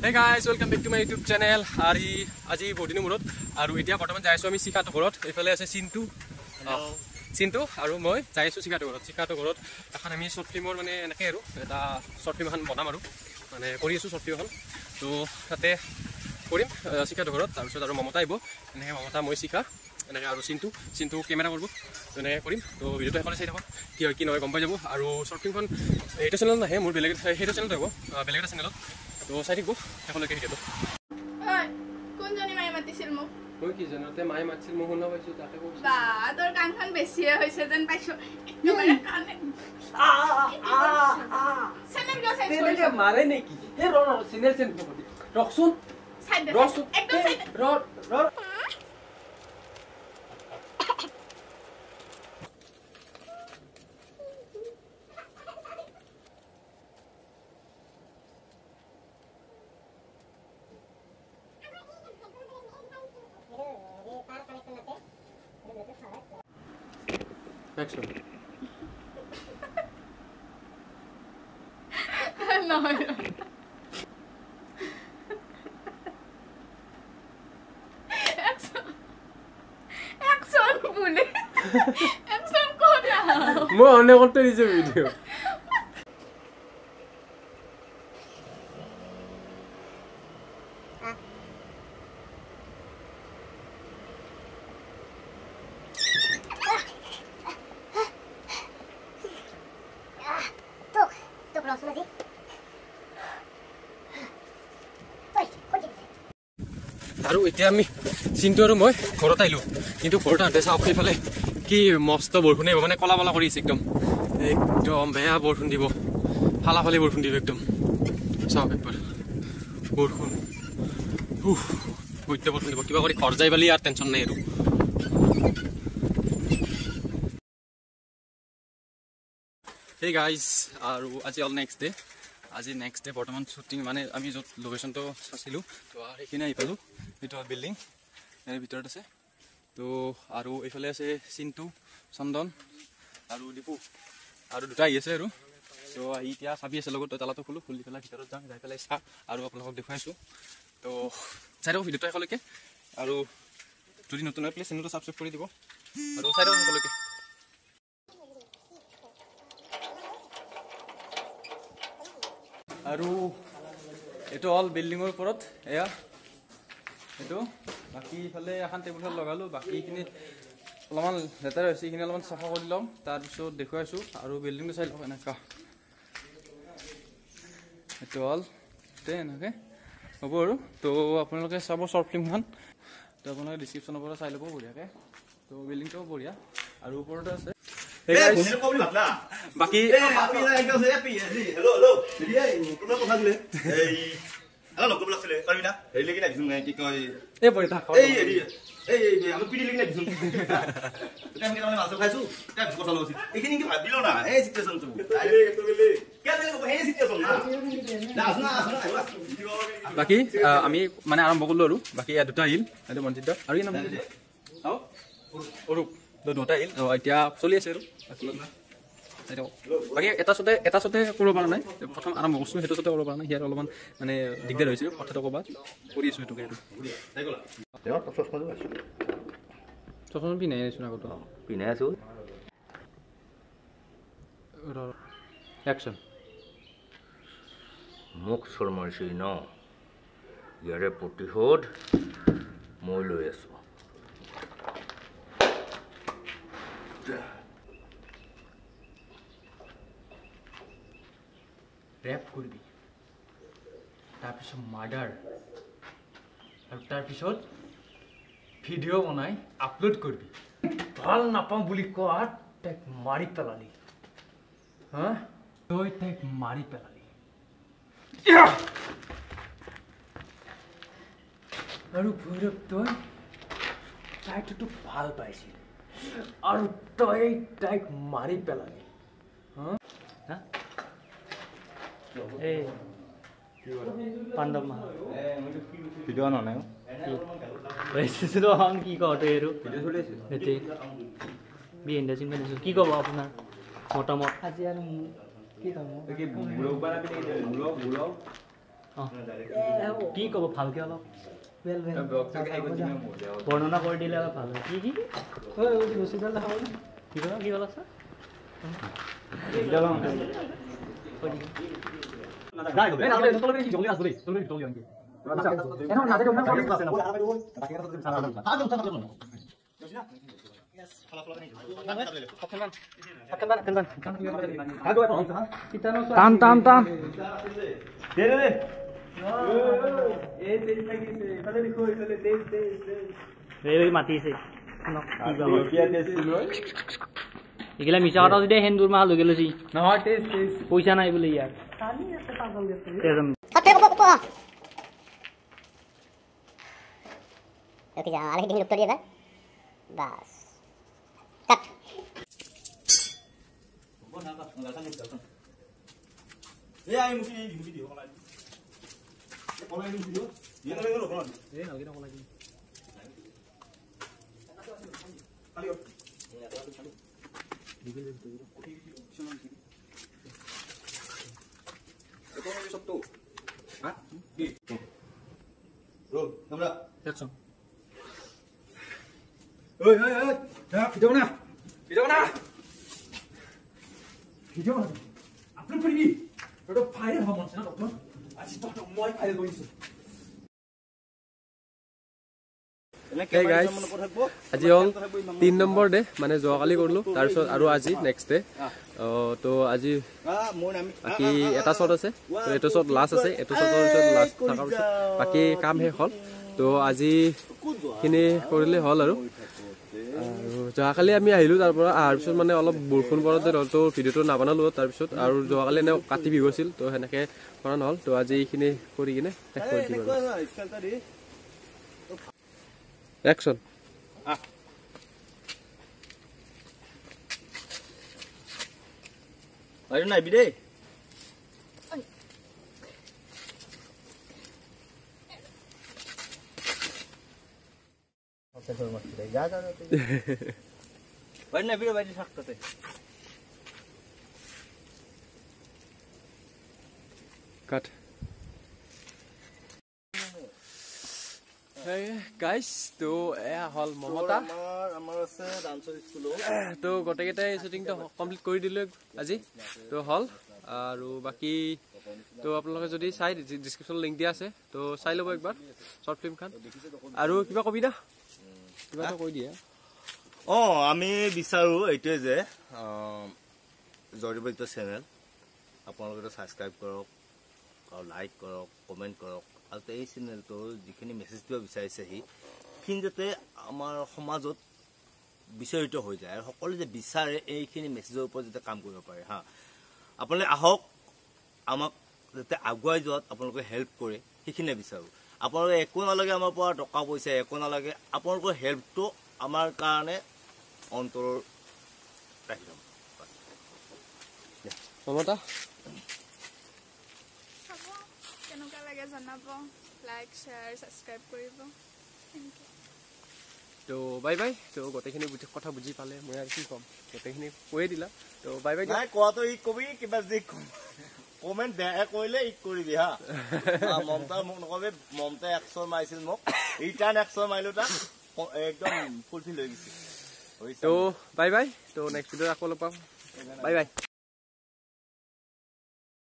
Hey guys, welcome back to my YouTube channel. আজি বডিনো মুৰত আৰু এতিয়া বৰ্তমান যাই আছো আমি শিকাটো ঘৰত এফালে আছে চিন্তু আৰু মই যাই আছো শিকাটো ঘৰত এখন আমি শৰ্ট ফিল্মৰ মানে এনেকৈ আৰু এটা শৰ্ট ফিল্ম এখন বনাম আৰু মানে কৰি আছো শৰ্ট ফিল্ম এখন তো তাতে কৰিম শিকাটো ঘৰত তাৰপিছত আৰু মমতা আহিব এনেকৈ মমতা মই শিকা এনেকৈ আৰু চিন্তু কেমেৰা কৰিব এনেকৈ কৰিম তো ভিডিঅ'টো এখনে চাই থাকক কি হয় কি নহয় গম পাই যাব আৰু শৰ্ট ফিল্মখন এইটো চেনেলত নাহে মোৰ বেলেগ সেইটো চেনেলত আহিব বেলেগ এটা চেনেলত তো চাই থাকিব এখনলৈকে ভিডিঅ'টো কোনজনী মায়ে মাতিছিল মোক মই কি জানোতে মায়ে মাতিছিল মই শুনা পাইছো তাকে কৈছো বা তোৰ কাণখন বেছিয়ে হৈছে যেন পাইছো একেবাৰে কানে চেনেল গছ তেনে মাৰে নেকি এ ৰ চেনেল ৰখচোন সাইড একদম সাইড ৰ Action. No. Action bole. Action kora. মই অনেক কৰতে দিছে ভিডিও আৰু এতিয়া আমি চিন্তু আৰু মই ঘৰত আহিলো কিন্তু ঘৰত আহোঁতে চাওক সেইফালে কি মস্ত বৰষুণ আহিব মানে কলা বলা কৰি আছে একদম বেয়া বৰষুণ দিব ফালাফালি বৰষুণ দিব একদম চাওক একবাৰ বৰষুণ বৈদ্য বৰষুণ দিব কিবা কৰি ঘৰ যাই পালি আৰু টেনশ্যন নাই আৰু হেই গাইজ আৰু আজি অল নেক্সট ডে বৰ্তমান শ্বুটিং মানে আমি য'ত লোকেশ্যনটো চাইছিলোঁ তো সেইখিনি আহি পালোঁ এইটো বিল্ডিং ইয়াৰ ভিতৰত আছে তো আৰু এইফালে আছে চিন্তু চন্দন আৰু দীপু আৰু দুটা আহি আছে আৰু তো আহি এতিয়া চাবি আছে লগত তালাটো খুলি পেলাই ভিতৰত যাম যাই পেলাই চাহ আৰু আপোনালোকক দেখুৱাইছোঁ তো চাই থাকক ভিডিঅ'টো শেষলৈকে আৰু যদি নতুন হয় প্লিজ চেনেলটো ছাবস্ক্ৰাইব কৰি দিব আৰু চাই থাকক শেষলৈকে আৰু এইটো অল বিল্ডিঙৰ ওপৰত এয়া এইটো বাকী ইফালে এখন টেবুল ফেন লগালোঁ বাকীখিনি অলপমান লেতেৰা হৈছে এইখিনি অলপমান চাফা কৰি ল'ম তাৰপিছত দেখুৱাইছোঁ আৰু বিল্ডিংটো চাই লওক এনেকুৱা এইটো অল এনেকৈ হ'ব আৰু তো আপোনালোকে চাব শ্বৰ্ট ফিল্মখন তো আপোনালোকে ডিছক্ৰিপশ্যনৰ পৰা চাই ল'ব বঢ়িয়াকৈ তো বিল্ডিংটো বঢ়িয়া আৰু ওপৰতে আছে বাকি বাকি আমি মানে আৰম্ভ কৰিলো আৰু বাকি দুটা আহিল এইটো মনজিত আৰু এই নাম অৰূপ দুটা আহিল এতিয়া চলি আছে আৰু বাকী এটা চতে কৰিব পৰা নাই প্ৰথম আৰম্ভ কৰিছোঁ সেইটো চতে কৰিব পৰা নাই সিয়াৰ অলপমান মানে দিগদাৰ হৈছে কথাটো ক'বা কৰি আছোঁ সেইটোকে চচমা পিন্ধাই আছোঁ আগতে পিন্ধাই আছোঁ একশ্যন মোক চোৰ মাৰিছে ন ইয়াৰে প্ৰতিশোধ মই লৈ আছোঁ ৰেপ কৰিবি তাৰপিছত মাৰ্ডাৰ আৰু তাৰপিছত ভিডিঅ' বনাই আপলোড কৰিবি ভাল নাপাওঁ বুলি কোৱাত তাইক মাৰি পেলালি হা তই তাইক মাৰি পেলালি আৰু ভৈৰৱ তই তাইটোতো ভাল পাইছিল আৰু তই তাইক মাৰি পেলালি হা এই পাণ্ডৱ মা ভিডিঅ' অনা নাই কি কওঁতে আৰু সেইটোৱে বিহেন্দা চিন পাইছোঁ কি ক'ব আপোনাৰ মতামত আজি আৰু কি ক'ব কি ক'ব ভালকৈ অলপ বৰ্ণনা কৰি দিলে অলপ ভাল হয় কি কি কি ক'লা কি ক'লা ছাৰ টান টান টান মাতিছে এইগিলা মিছা কথা যদি সেন্দুৰ মাহ লৈ গেলি পইচা নাই বোলে ইয়াৰ আজি হ'ল 3 নম্বৰ ডে মানে যোৱাকালি কৰিলোঁ তাৰপিছত আৰু আজি নেক্সট ডে তো আজি বাকী এটা শ্বট আছে তো এইটো শ্বট লাষ্ট আছে এইটো শ্বটৰ পিছত লাষ্ট থকাৰ পিছত বাকী কাম শেষ হ'ল তো আজিখিনি কৰিলে হ'ল আৰু যোৱাকালি আমি আহিলোঁ তাৰ পৰা অহাৰ পিছত মানে অলপ বৰষুণ পৰোঁতে তো ভিডিঅ'টো নাবনালোঁ তাৰপিছত আৰু যোৱাকালি এনেও কাটি বিহু আছিল তো সেনেকৈ কৰা নহ'ল তো আজি এইখিনি কৰি কিনে শেষ কৰি দিম আৰু Action. Ayo naik bide. Baru naik bide baru sakit tu. Cut. Guys তো এয়া হ'ল মমতা তো গোটেইকেইটাই শ্বুটিংটো কমপ্লিট কৰি দিলোঁ আজি তো হ'ল আৰু বাকী তো আপোনালোকে যদি চাই ডিছক্ৰিপশ্যন লিংক দিয়া আছে তো চাই ল'ব একবাৰ শ্বৰ্ট ফিল্মখন আৰু কিবা কবি না কিবা এটা কৈ দিয়ে আমি বিচাৰোঁ এইটোৱে যে জৰিবৈত চেনেল আপোনালোকে ছাবস্ক্ৰাইব কৰক আৰু লাইক কৰক কমেণ্ট কৰক আৰু এই চেনেলটো যিখিনি মেছেজ দিব বিচাৰিছে সেইখিনি যাতে আমাৰ সমাজত বিচৰিত হৈ যায় আৰু সকলোৱে যে বিচাৰে এইখিনি মেছেজৰ ওপৰত যাতে কাম কৰিব পাৰে হা আপোনালোকে আহক আমাক যাতে আগুৱাই যোৱাত আপোনালোকে হেল্প কৰে সেইখিনিয়ে বিচাৰোঁ আপোনালোকে একো নালাগে আমাৰ পৰা টকা পইচা একো নালাগে আপোনালোকৰ হেল্পটো আমাৰ কাৰণে অন্তৰৰ ৰাখি ল'ম মমতা কেনেকুৱা লাগে জনাব লাইক শ্বেয়াৰ ছাবস্ক্ৰাইব কৰিব থেংক ইউ তো বাই বাই তো গোটেইখিনি কথা বুজি পালে মই আৰু কি ক'ম গোটেইখিনি কৈয়ে দিলা তো বাই বাই নাই কোৱাটো ই কবি কিবা যি কমেণ্ট বেয়া কৰিলে ই কৰিবি হা মমতা মোক নকবি মমতা 100 মাৰিছিল মোক ৰিটাৰ্ণ 100 মাৰিলো তাক একদম ফুলফিল হৈ গৈছে তো বাই বাই তো নেক্সট ভিডিঅ'ত আকৌ লগ পাম বাই বাই